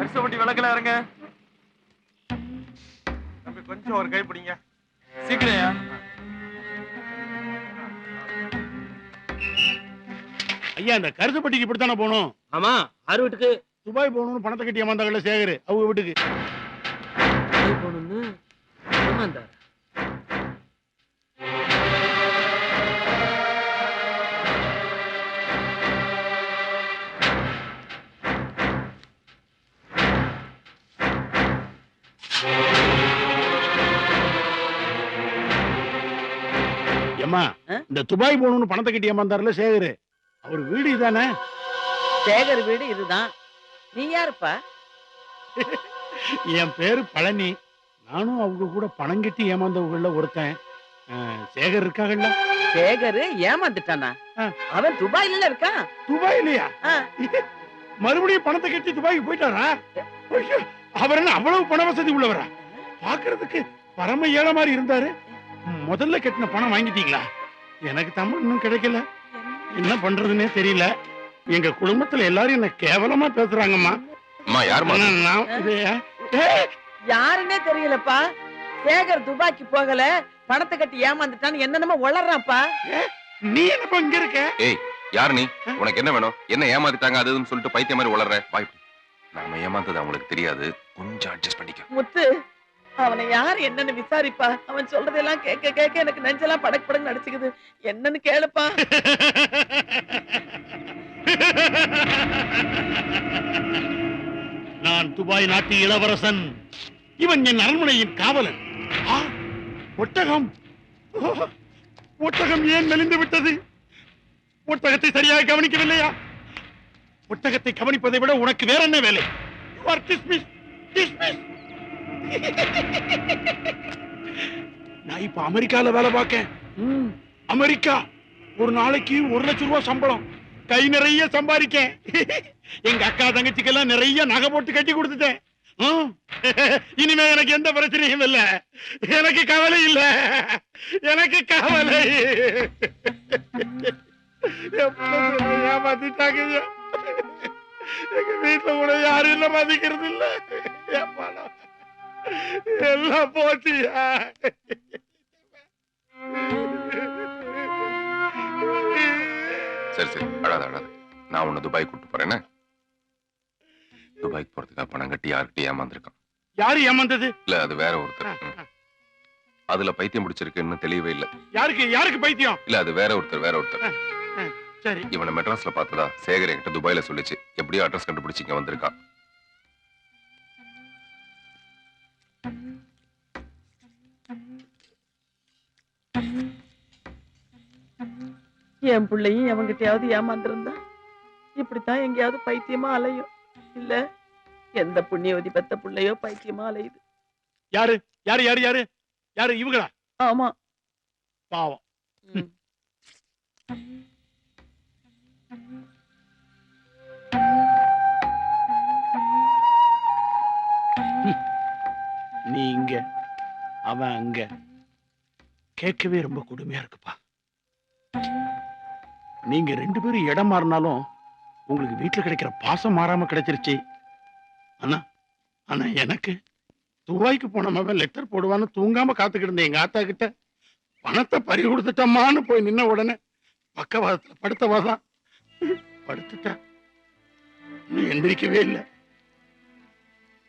வருஷப்பட்டி விளக்கல இருங்க. தம்பி கொஞ்சம் ஒரு கை பிடிங்க. சீக்கிரம். ஐயா இந்த கருத்துப்பட்டிக்கு இப்படித்தானே போகணும்? ஆமா, ஆறு வீட்டுக்கு துபாய் போகணும்னு பணத்தை கட்டி ஏமாந்தாங்கல்ல சேகர், அவங்க வீட்டுக்கு போகணும்னு ஏமாந்தார். ஏமா இந்த துபாய் போகணும்னு பணத்தை கட்டி ஏமாந்தாருல சேகர், அவர் வீடு இதானே? சேகர் வீடு இதுதான். நீ யாருப்பா? என் பேரு பழனி. நானும் அவங்க கூட பணம் கட்டி ஏமாந்தவங்கள ஒருத்தன். சேகர் இருக்காங்கல்ல? சேகர் ஏமாந்துட்டானா? அவன் துபாயில இருக்கான். துபாயிலையா? மறுபடியும் பணத்தை கட்டி துபாய்க்கு போயிட்டாரா? அவர் என்ன அவ்வளவு பண வசதி உள்ளவரா? பாக்குறதுக்கு பரம ஏழை மாதிரி இருந்தாரு. முதல்ல கட்டின பணம் வாங்கிட்டீங்களா? எனக்கு தமிழ் இன்னும் கிடைக்கல, என்ன பண்றதுன்னே தெரியல. எங்க குடும்பத்துல எல்லாரும் என்ன கேவலமா பேசுறாங்கம்மா. யாருன்னே தெரியலப்பா. சேகர் துபாய்க்கு போகல, பணத்தை கட்டி ஏமாந்துட்டான்னு என்னென்னமோ வளர்றான்ப்பா. நீ என்னப்பா இங்க இருக்க? ஏய், யார் நீ? உனக்கு என்ன வேணும்? என்ன ஏமாத்திட்டாங்க அதுன்னு சொல்லிட்டு பைத்திய மாதிரி வளர்ற. வாய்ப்பு நாம ஏமாந்தது அவங்களுக்கு தெரியாது, கொஞ்சம் அட்ஜஸ்ட் பண்ணிக்க. முத்து, அவனை யார் என்னன்னு விசாரிப்பா. அவன் சொல்றதெல்லாம் கேட்க கேட்க எனக்கு நெஞ்செல்லாம் படக்கு படக்கு நடிச்சுக்குது. என்னன்னு கேளுப்பா. நான் துபாய் நாட்டு இளவரசன். இவன் என் அரண்மனையின் காவலன். ஒட்டகம், ஒட்டகம் ஏன் மெலிந்து விட்டது? ஒட்டகத்தை சரியாக கவனிக்கவில்லையா? ஒட்டகத்தை கவனிப்பதை விட உனக்கு வேற என்ன வேலை? நான் இப்ப அமெரிக்கால வேலை பார்க்கேன். அமெரிக்கா ஒரு நாளைக்கு 1 லட்சம் ரூபாய் சம்பளம், கை நிறைய சம்பாதிக்க. எங்க அக்கா தங்கச்சிக்கெல்லாம் நிறைய நகை போட்டு கட்டி கொடுத்துட்டேன். இனிமே எனக்கு எந்த பிரச்சனையும் இல்ல, எனக்கு கவலை இல்ல, எனக்கு கவலை. ஏமாத்திட்டாங்க. எங்க வீட்டுல கூட யாரும் இல்ல, மதிக்கிறது இல்ல. எல்லாம் போச்சியா? சரி சரி, அழாத அழாத. நான் உன்னை துபாய் கூட்டு போறேன். துபாய்க்கு போறதுக்காக பணம் கட்டி யார்கிட்ட ஏமாந்துருக்கான். யாரு ஏமாந்தது? இல்ல, அது வேற ஒருத்தர். அதுல பைத்தியம் பிடிச்சிருக்குன்னு தெளிவே இல்ல. யாருக்கு யாருக்கு பைத்தியம்? இல்ல, அது வேற ஒருத்தர். சரி, இவனை மெட்ராஸ்ல பார்த்ததா சேகர் என்கிட்ட துபாயில சொல்லிச்சு. எப்படியோ அட்ரஸ் கண்டுபிடிச்சு இங்க வந்திருக்கான். என் பிள்ளையும் எவங்கிட்டயாவது ஏமாந்திருந்தா இப்படித்தான் எங்கேயாவது பைத்தியமா அலையும். இல்ல எந்த புண்ணியவதி பெத்த பிள்ளையோ பைத்தியமா அலையுது. யாரு யாரு யாரு யாரு யாரு? இவங்களா? ஆமா, பாவம். நீ இங்க, அவன் அங்க. கேட்கவே ரொம்ப கொடுமையா இருக்குப்பா. நீங்க 2 பேரும் இடம் மாறினாலும் உங்களுக்கு வீட்டுல கிடைக்கிற பாசம் மாறாம கிடைச்சிருச்சு. ஆனா எனக்கு துபாய்க்கு போனவன் லெட்டர் போடுவான்னு தூங்காம காத்துக்கிட்டு இருந்தேன். எங்க ஆத்தா கிட்ட பணத்தை பறி கொடுத்துட்டமான்னு போய் நின்ன உடனே பக்கவாதத்துல படுத்தவாதான் படுத்துட்டா. இன்னும் எந்திரிக்கவே இல்லை.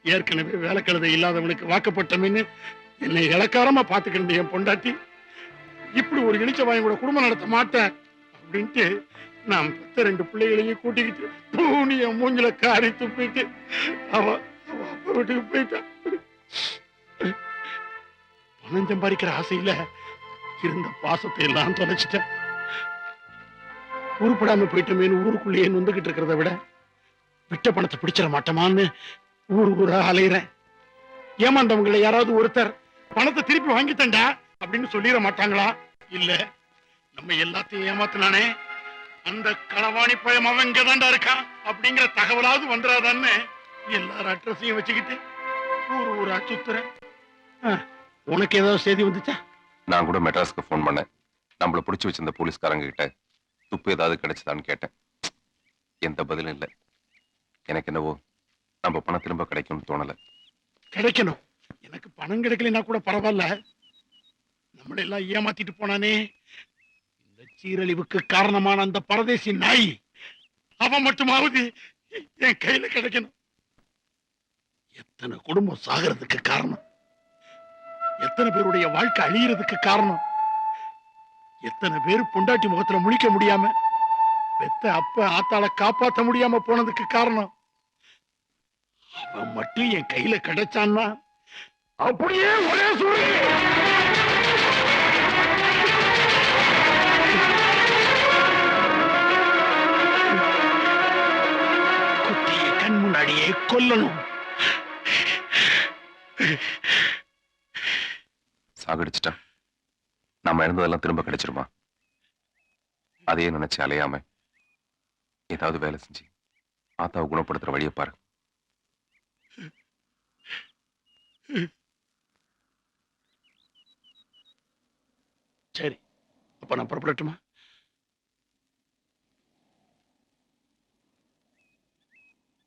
ஏற்கனவே வேலை கழுதை இல்லாதவனுக்கு வாக்கப்பட்டமின்னு என்னை இலக்காரமா பாத்துக்கிட்டு என் பொண்டாட்டி இப்படி ஒரு இழிச்ச வாயும் கூட குடும்பம் நடத்த மாட்டேன் அப்படின்ட்டு நான் பெத்த 2 பிள்ளைகளையும் கூட்டிக்கிட்டு பூனிய மூஞ்சில காரி துப்பிட்டு அவ அப்பா வீட்டுக்கு போயிட்டான். பணம் சம்பாதிக்கிற ஆசையில இருந்த பாசத்தை எல்லாம் தொலைச்சிட்டேன். உருப்படாம போயிட்டமேனு ஊருக்குள்ளேயே நொந்துகிட்டு இருக்கிறத விட விட்ட பணத்தை பிடிச்சிட மாட்டோமான்னு ஊரா அலையிறேன். ஏமாந்தவங்களை யாராவது ஒருத்தர் பணத்தை திருப்பி வாங்கித்தண்டா அப்படின்னு சொல்லிட மாட்டாங்களா? இல்ல, நம்ம எல்லாத்தையும் ஏமாத்தினானே அந்த களவாணி பயம் அவன் இங்கதான்டா இருக்கான் அப்படிங்கிற தகவலாவது வந்துடாதான்னு எல்லாரும் அட்ரஸையும் வச்சுக்கிட்டு ஊரா சுத்துறேன். உனக்கு ஏதாவது செய்தி வந்துச்சா? நான் கூட மெட்ராஸ்க்கு போன் பண்ணேன். நம்மள பிடிச்சு வச்சிருந்த போலீஸ்காரங்க கிட்ட துப்பு ஏதாவது கிடைச்சதான்னு கேட்டேன். எந்த பதிலும் இல்லை. எனக்கு என்னவோ நம்ம பணம் திரும்ப கிடைக்கும்னு தோணல. கிடைக்கணும். எனக்கு பணம் கிடைக்கலன்னா கூட பரவாயில்ல. நம்மள எல்லாம் ஏமாத்திட்டு போனானே இந்த சீரழிவுக்கு காரணமான அந்த பரதேசி நாய், அவன் மட்டுமாவது என் கையில கிடைக்கணும். எத்தனை குடும்பம் சாகிறதுக்கு காரணம், எத்தனை பேருடைய வாழ்க்கை அழியறதுக்கு காரணம், எத்தனை பேர் பொண்டாட்டி முகத்துல முழிக்க முடியாம பெத்த அப்ப ஆத்தாள காப்பாத்த முடியாம போனதுக்கு காரணம், அவன் மட்டும் என் கையில கிடைச்சான்னா அப்படியே ஒரே சுருள். குட்டியை கண் முன்னாடியே கொல்லணும். சாகடிச்சிட்டா நம்ம இருந்ததெல்லாம் திரும்ப கிடைச்சிருமா? அதையே நினைச்சு அலையாம ஏதாவது வேலை செஞ்சு ஆத்தாவை குணப்படுத்துற வழியை பாரு. சரி, அப்ப நான் புறப்படட்டுமா?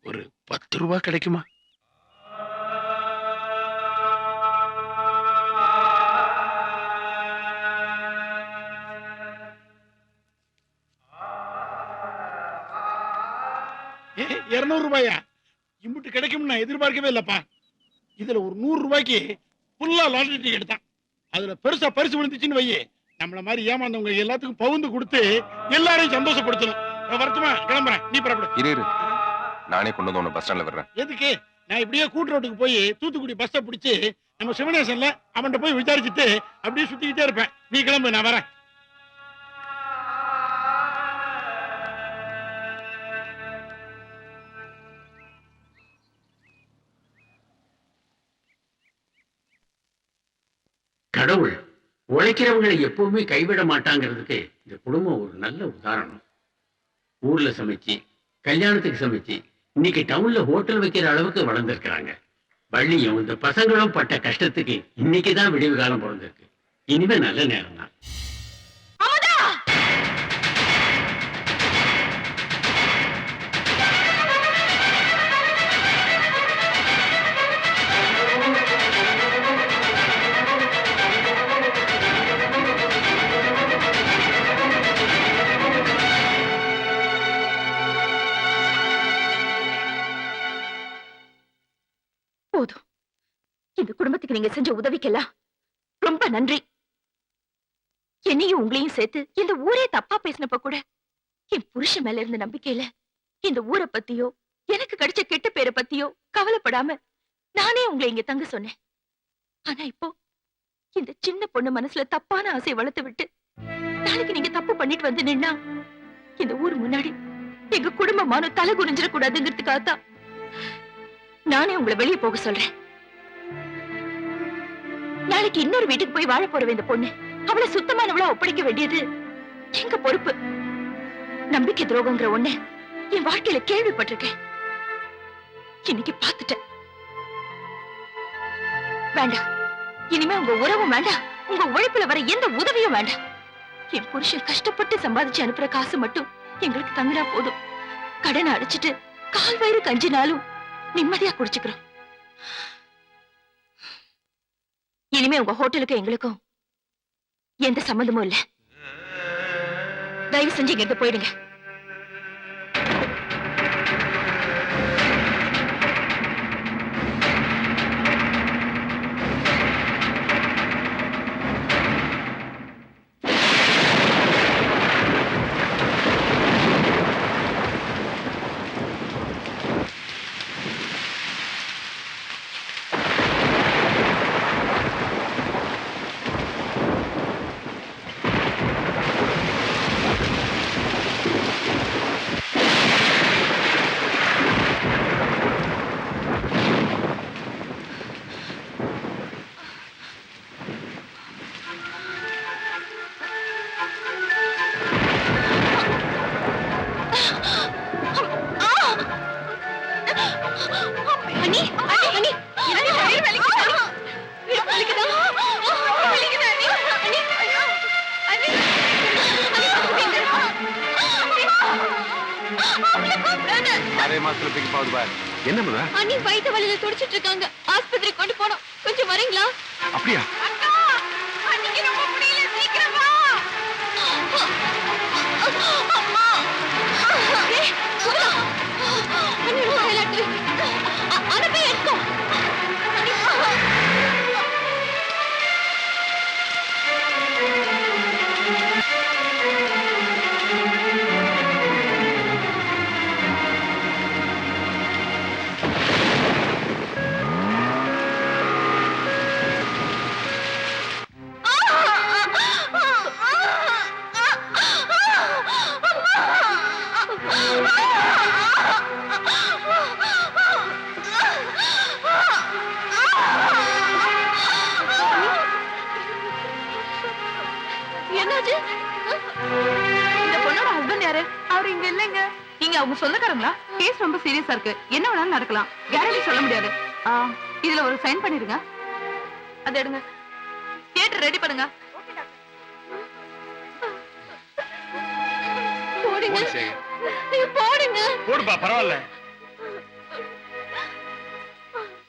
ஒரு 10 ரூபாய் கிடைக்குமா? ஏ, 200 ரூபாயா? இம்புட்டு கிடைக்கும் நான் எதிர்பார்க்கவே இல்லப்பா. இதுல ஒரு 100 ரூபாய்க்கு ஃபுல்லா லாட்டரி டிக்கெட் தான். அதுல பெருசா பரிசு விழுந்துச்சுன்னு வையே, நம்மள மாதிரி ஏமாந்தவங்க எல்லாத்துக்கும் பவுந்து கொடுத்து எல்லாரையும் சந்தோஷப்படுத்தணும். வரட்டுமா? கிளம்புறேன், நீ புறப்படு. இரு, நானே கொண்டு வந்து உன்னை பஸ் ஸ்டாண்ட்ல வர்றேன். எதுக்கு? நான் இப்படியே கூட்டு ரோட்டுக்கு போய் தூத்துக்குடி பஸ்ஸை பிடிச்சு நம்ம சிவனேசன்ல அவன்கிட்ட போய் விசாரிச்சுட்டு அப்படியே சுத்திக்கிட்டே இருப்பேன். நீ கிளம்பு, நான் வரேன். கடவுள் உழைக்கிறவங்களை எப்பவுமே கைவிட மாட்டாங்கிறதுக்கு இந்த குடும்பம் ஒரு நல்ல உதாரணம். ஊர்ல சமைச்சு, கல்யாணத்துக்கு சமைச்சு, இன்னைக்கு டவுன்ல ஹோட்டல் வைக்கிற அளவுக்கு வளர்ந்துருக்கிறாங்க. வள்ளியும் இந்த பசங்களும் பட்ட கஷ்டத்துக்கு இன்னைக்குதான் விடிவு காலம் பிறந்திருக்கு. இனிமே நல்ல நேரம் தான். போதும். இந்த குடும்பத்துக்கு நீங்க செஞ்ச உதவிக்கெல்லாம் ரொம்ப நன்றி. என்னையும் உங்களையும் சேர்த்து இந்த ஊரே தப்பா பேசினப்ப கூட என் புருஷன் மேல இருந்த நம்பிக்கையில இந்த ஊரை பத்தியோ எனக்கு கிடைச்ச கெட்ட பேரை பத்தியோ கவலைப்படாம நானே உங்களை இங்க தங்க சொன்னேன். ஆனா இப்போ இந்த சின்ன பொண்ணு மனசுல தப்பான ஆசையை வளர்த்து விட்டு நாளைக்கு நீங்க தப்பு பண்ணிட்டு வந்து நின்னா இந்த ஊர் முன்னாடி எங்க குடும்பமான தலை குனிஞ்சிட கூடாதுங்கிறதுக்காகத்தான் நானே உங்களை வெளியே போக சொல்றேன். நாளைக்கு இன்னொரு வீட்டுக்கு போய் வாழ போற இந்த பொண்ணு அவளை சுத்தமானவளா ஒப்படைக்க வேண்டியது எங்க பொறுப்பு. நம்பிக்கை துரோகங்கிற ஒண்ணு என் வாழ்க்கையில கேள்விப்பட்டிருக்கேன், இன்னைக்கு பார்த்துட்டேன். வேண்டாம், இனிமே உங்க உறவும் வேண்டாம், உங்க உழைப்புல வர எந்த உதவியும் வேண்டாம். என் புருஷன் கஷ்டப்பட்டு சம்பாதிச்சு அனுப்புற காசு மட்டும் எங்களுக்கு தங்கினா போதும். கடனை அடிச்சிட்டு கால் வயிறு கஞ்சினாலும் நிம்மதியா குடிச்சுக்கிறோம். இனிமே உங்க ஹோட்டலுக்கு எங்களுக்கும் எந்த சம்பந்தமும் இல்ல. தயவு செஞ்சு இங்க போயிடுங்க. अरे मात्र पिक पाउड बार என்னம்மா அண்ணி வயிற்று வலியில துடிச்சிட்டு இருக்காங்க. ஆஸ்பத்திரி கொண்டு போனோம். கொஞ்சம் வரீங்களா? அப்படியா? அக்கா, அண்ணிக்கு ரொம்ப முடியல. சீக்கிரம் வா. அம்மா. ஏய், சுகலா. அண்ணி ரொம்ப விளையாட்டு. அதை போய் எடுத்தோ. என்னாச்சு? இந்த பொண்ணோட ஹஸ்பண்ட் யாரு? அவர் இங்க இல்லைங்க. நீங்க அவங்க சொந்தக்காரங்களா? கேஸ் ரொம்ப சீரியஸா இருக்கு. என்ன வேணாலும் நடக்கலாம். கேரண்டி சொல்ல முடியாது. இதுல ஒரு சைன் பண்ணிருங்க. அதை எடுங்க. தியேட்டர் ரெடி பண்ணுங்க. போடுங்க. போடுங்க. போடுப்பா, பரவாயில்ல.